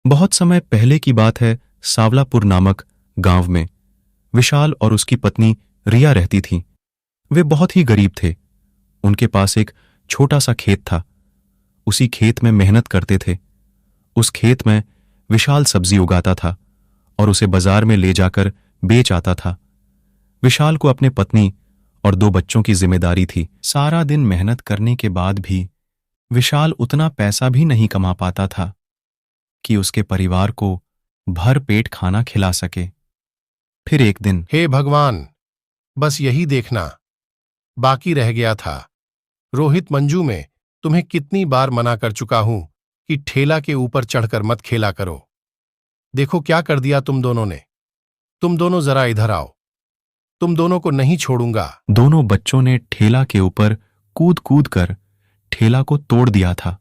बहुत समय पहले की बात है। सावलापुर नामक गांव में विशाल और उसकी पत्नी रिया रहती थीं। वे बहुत ही गरीब थे। उनके पास एक छोटा सा खेत था। उसी खेत में मेहनत करते थे। उस खेत में विशाल सब्जी उगाता था और उसे बाजार में ले जाकर बेच आता था। विशाल को अपने पत्नी और 2 बच्चों की जिम्मेदारी थी। सारा दिन मेहनत करने के बाद भी विशाल उतना पैसा भी नहीं कमा पाता था कि उसके परिवार को भर पेट खाना खिला सके। फिर एक दिन, हे भगवान, बस यही देखना बाकी रह गया था। रोहित मंजू में तुम्हें कितनी बार मना कर चुका हूं कि ठेला के ऊपर चढ़कर मत खेला करो। देखो क्या कर दिया तुम दोनों ने। तुम दोनों जरा इधर आओ। तुम दोनों को नहीं छोड़ूंगा। दोनों बच्चों ने ठेला के ऊपर कूद कूद कर ठेला को तोड़ दिया था।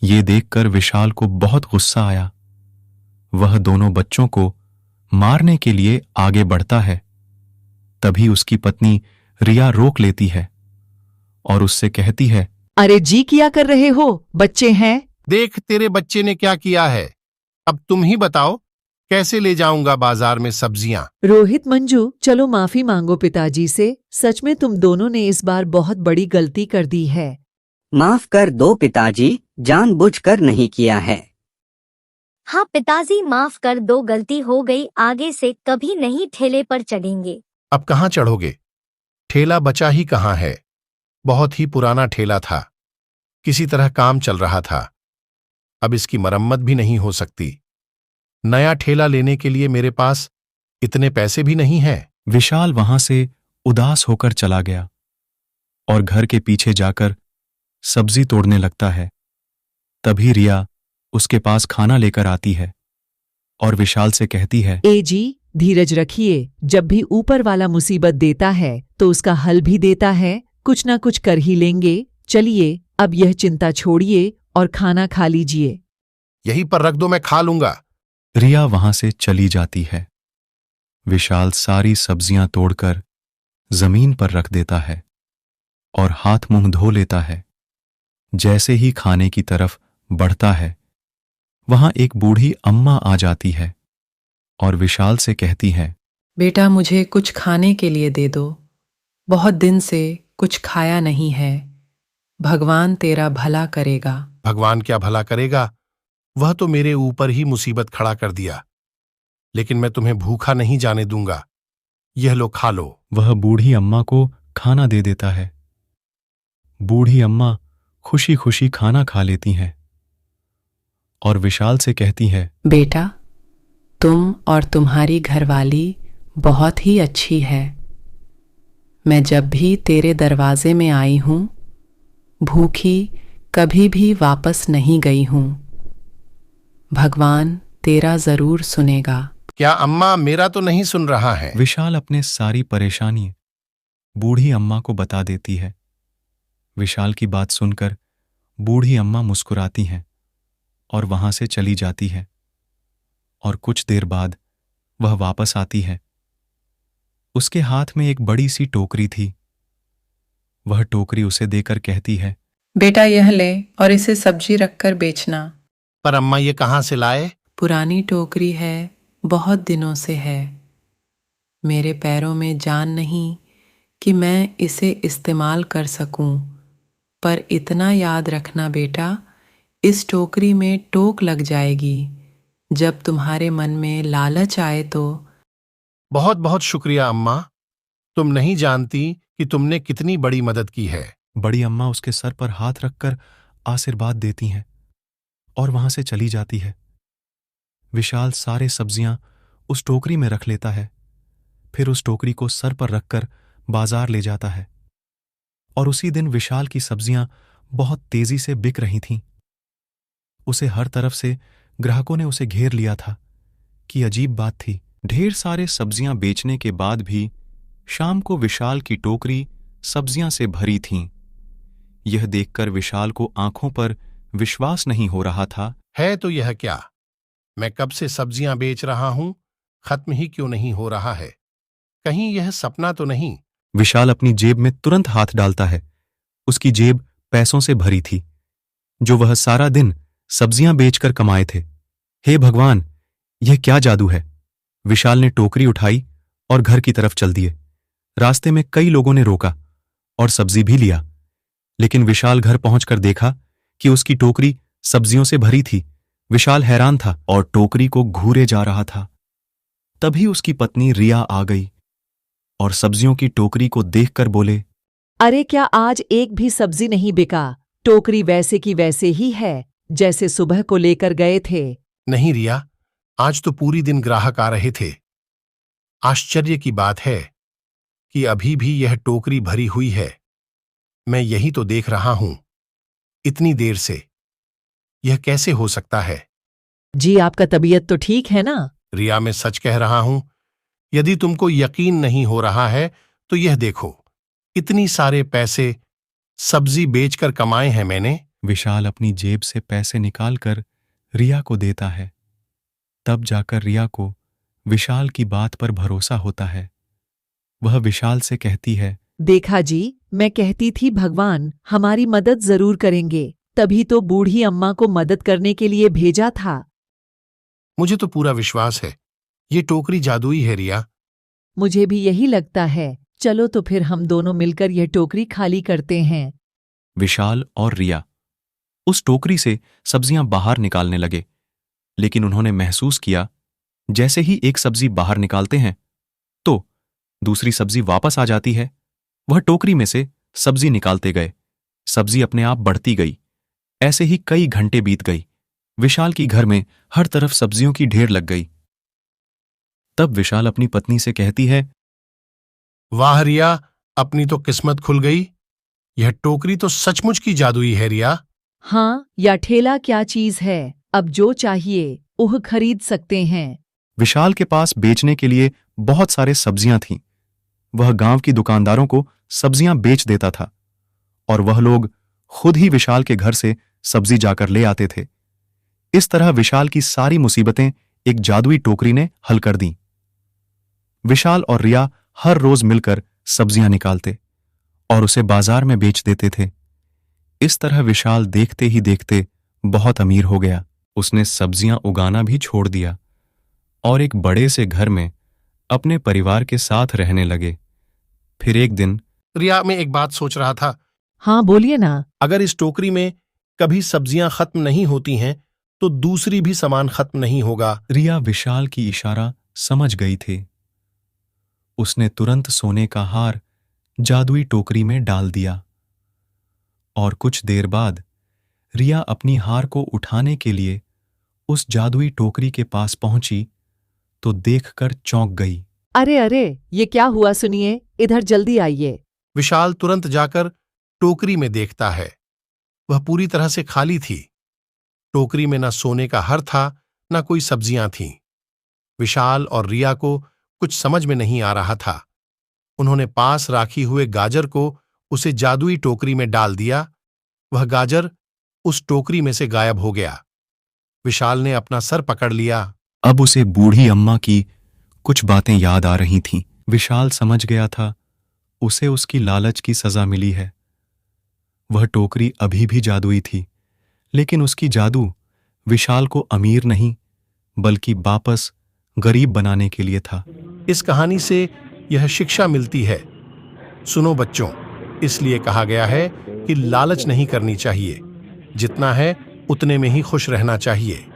ये देखकर विशाल को बहुत गुस्सा आया। वह दोनों बच्चों को मारने के लिए आगे बढ़ता है। तभी उसकी पत्नी रिया रोक लेती है और उससे कहती है, अरे जी क्या कर रहे हो? बच्चे हैं। देख तेरे बच्चे ने क्या किया है। अब तुम ही बताओ कैसे ले जाऊंगा बाजार में सब्जियां। रोहित मंजू, चलो माफी मांगो पिताजी से। सच में तुम दोनों ने इस बार बहुत बड़ी गलती कर दी है। माफ कर दो पिताजी, जानबूझकर नहीं किया है। हाँ पिताजी, माफ कर दो, गलती हो गई। आगे से कभी नहीं ठेले पर चढ़ेंगे। अब कहाँ चढ़ोगे? ठेला बचा ही कहाँ है। बहुत ही पुराना ठेला था। किसी तरह काम चल रहा था। अब इसकी मरम्मत भी नहीं हो सकती। नया ठेला लेने के लिए मेरे पास इतने पैसे भी नहीं हैं। विशाल वहां से उदास होकर चला गया और घर के पीछे जाकर सब्जी तोड़ने लगता है। तभी रिया उसके पास खाना लेकर आती है और विशाल से कहती है, ए जी, धीरज रखिए। जब भी ऊपर वाला मुसीबत देता है तो उसका हल भी देता है। कुछ ना कुछ कर ही लेंगे। चलिए अब यह चिंता छोड़िए और खाना खा लीजिए। यहीं पर रख दो, मैं खा लूंगा। रिया वहां से चली जाती है। विशाल सारी सब्जियां तोड़कर जमीन पर रख देता है और हाथ मुंह धो लेता है। जैसे ही खाने की तरफ बढ़ता है, वहां एक बूढ़ी अम्मा आ जाती है और विशाल से कहती है, बेटा मुझे कुछ खाने के लिए दे दो। बहुत दिन से कुछ खाया नहीं है। भगवान तेरा भला करेगा। भगवान क्या भला करेगा? वह तो मेरे ऊपर ही मुसीबत खड़ा कर दिया। लेकिन मैं तुम्हें भूखा नहीं जाने दूंगा। यह लो, खा लो। वह बूढ़ी अम्मा को खाना दे देता है। बूढ़ी अम्मा खुशी खुशी खाना खा लेती हैं और विशाल से कहती है, बेटा तुम और तुम्हारी घरवाली बहुत ही अच्छी है। मैं जब भी तेरे दरवाजे में आई हूं, भूखी कभी भी वापस नहीं गई हूं। भगवान तेरा जरूर सुनेगा। क्या अम्मा मेरा तो नहीं सुन रहा है? विशाल अपने सारी परेशानी बूढ़ी अम्मा को बता देती है। विशाल की बात सुनकर बूढ़ी अम्मा मुस्कुराती हैं और वहां से चली जाती है और कुछ देर बाद वह वापस आती है। उसके हाथ में एक बड़ी सी टोकरी थी। वह टोकरी उसे देकर कहती है, बेटा यह ले और इसे सब्जी रखकर बेचना। पर अम्मा ये कहाँ से लाए? पुरानी टोकरी है, बहुत दिनों से है। मेरे पैरों में जान नहीं कि मैं इसे इस्तेमाल कर सकूं। पर इतना याद रखना बेटा, इस टोकरी में टोक लग जाएगी। जब तुम्हारे मन में लालच आए तो। बहुत बहुत शुक्रिया अम्मा। तुम नहीं जानती कि तुमने कितनी बड़ी मदद की है। बड़ी अम्मा उसके सर पर हाथ रखकर आशीर्वाद देती हैं और वहां से चली जाती है। विशाल सारे सब्जियां उस टोकरी में रख लेता है। फिर उस टोकरी को सर पर रखकर बाजार ले जाता है और उसी दिन विशाल की सब्जियां बहुत तेजी से बिक रही थीं। उसे हर तरफ से ग्राहकों ने उसे घेर लिया था कि अजीब बात थी। ढेर सारे सब्जियां बेचने के बाद भी शाम को विशाल की टोकरी सब्जियां से भरी थीं। यह देखकर विशाल को आंखों पर विश्वास नहीं हो रहा था। है तो यह क्या? मैं कब से सब्जियां बेच रहा हूं, खत्म ही क्यों नहीं हो रहा है? कहीं यह सपना तो नहीं? विशाल अपनी जेब में तुरंत हाथ डालता है। उसकी जेब पैसों से भरी थी जो वह सारा दिन सब्जियां बेचकर कमाए थे। हे भगवान, यह क्या जादू है? विशाल ने टोकरी उठाई और घर की तरफ चल दिए। रास्ते में कई लोगों ने रोका और सब्जी भी लिया, लेकिन विशाल घर पहुंचकर देखा कि उसकी टोकरी सब्जियों से भरी थी। विशाल हैरान था और टोकरी को घूरे जा रहा था। तभी उसकी पत्नी रिया आ गई और सब्जियों की टोकरी को देखकर बोले, अरे क्या आज एक भी सब्जी नहीं बिका? टोकरी वैसे की वैसे ही है जैसे सुबह को लेकर गए थे। नहीं रिया, आज तो पूरी दिन ग्राहक आ रहे थे। आश्चर्य की बात है कि अभी भी यह टोकरी भरी हुई है। मैं यही तो देख रहा हूं इतनी देर से। यह कैसे हो सकता है? जी आपका तबीयत तो ठीक है ना? रिया, मैं सच कह रहा हूं। यदि तुमको यकीन नहीं हो रहा है तो यह देखो, इतनी सारे पैसे सब्जी बेचकर कमाए हैं मैंने। विशाल अपनी जेब से पैसे निकालकर रिया को देता है। तब जाकर रिया को विशाल की बात पर भरोसा होता है। वह विशाल से कहती है, देखा जी, मैं कहती थी भगवान हमारी मदद जरूर करेंगे, तभी तो बूढ़ी अम्मा को मदद करने के लिए भेजा था। मुझे तो पूरा विश्वास है ये टोकरी जादुई है रिया। मुझे भी यही लगता है। चलो तो फिर हम दोनों मिलकर यह टोकरी खाली करते हैं। विशाल और रिया उस टोकरी से सब्जियां बाहर निकालने लगे, लेकिन उन्होंने महसूस किया जैसे ही एक सब्जी बाहर निकालते हैं तो दूसरी सब्जी वापस आ जाती है। वह टोकरी में से सब्जी निकालते गए, सब्जी अपने आप बढ़ती गई। ऐसे ही कई घंटे बीत गई। विशाल की घर में हर तरफ सब्जियों की ढेर लग गई। तब विशाल अपनी पत्नी से कहती है, वाह रिया, अपनी तो किस्मत खुल गई। यह टोकरी तो सचमुच की जादुई है रिया। हाँ, या ठेला क्या चीज है, अब जो चाहिए वह खरीद सकते हैं। विशाल के पास बेचने के लिए बहुत सारे सब्जियां थीं। वह गांव की दुकानदारों को सब्जियां बेच देता था और वह लोग खुद ही विशाल के घर से सब्जी जाकर ले आते थे। इस तरह विशाल की सारी मुसीबतें एक जादुई टोकरी ने हल कर दीं। विशाल और रिया हर रोज मिलकर सब्जियां निकालते और उसे बाजार में बेच देते थे। इस तरह विशाल देखते ही देखते बहुत अमीर हो गया। उसने सब्जियां उगाना भी छोड़ दिया और एक बड़े से घर में अपने परिवार के साथ रहने लगे। फिर एक दिन रिया, मैं एक बात सोच रहा था। हाँ बोलिए ना। अगर इस टोकरी में कभी सब्जियां खत्म नहीं होती हैं तो दूसरी भी सामान खत्म नहीं होगा। रिया विशाल की इशारा समझ गई थी। उसने तुरंत सोने का हार जादुई टोकरी में डाल दिया और कुछ देर बाद रिया अपनी हार को उठाने के लिए उस जादुई टोकरी के पास पहुंची तो देखकर चौंक गई। अरे अरे, ये क्या हुआ? सुनिए, इधर जल्दी आइए। विशाल तुरंत जाकर टोकरी में देखता है। वह पूरी तरह से खाली थी। टोकरी में न सोने का हर था, न कोई सब्जियां थीं। विशाल और रिया को कुछ समझ में नहीं आ रहा था। उन्होंने पास राखी हुए गाजर को उसे जादुई टोकरी में डाल दिया। वह गाजर उस टोकरी में से गायब हो गया। विशाल ने अपना सर पकड़ लिया। अब उसे बूढ़ी अम्मा की कुछ बातें याद आ रही थीं। विशाल समझ गया था उसे उसकी लालच की सजा मिली है। वह टोकरी अभी भी जादुई थी, लेकिन उसकी जादू विशाल को अमीर नहीं बल्कि वापस गरीब बनाने के लिए था। इस कहानी से यह शिक्षा मिलती है, सुनो बच्चों, इसलिए कहा गया है कि लालच नहीं करनी चाहिए। जितना है उतने में ही खुश रहना चाहिए।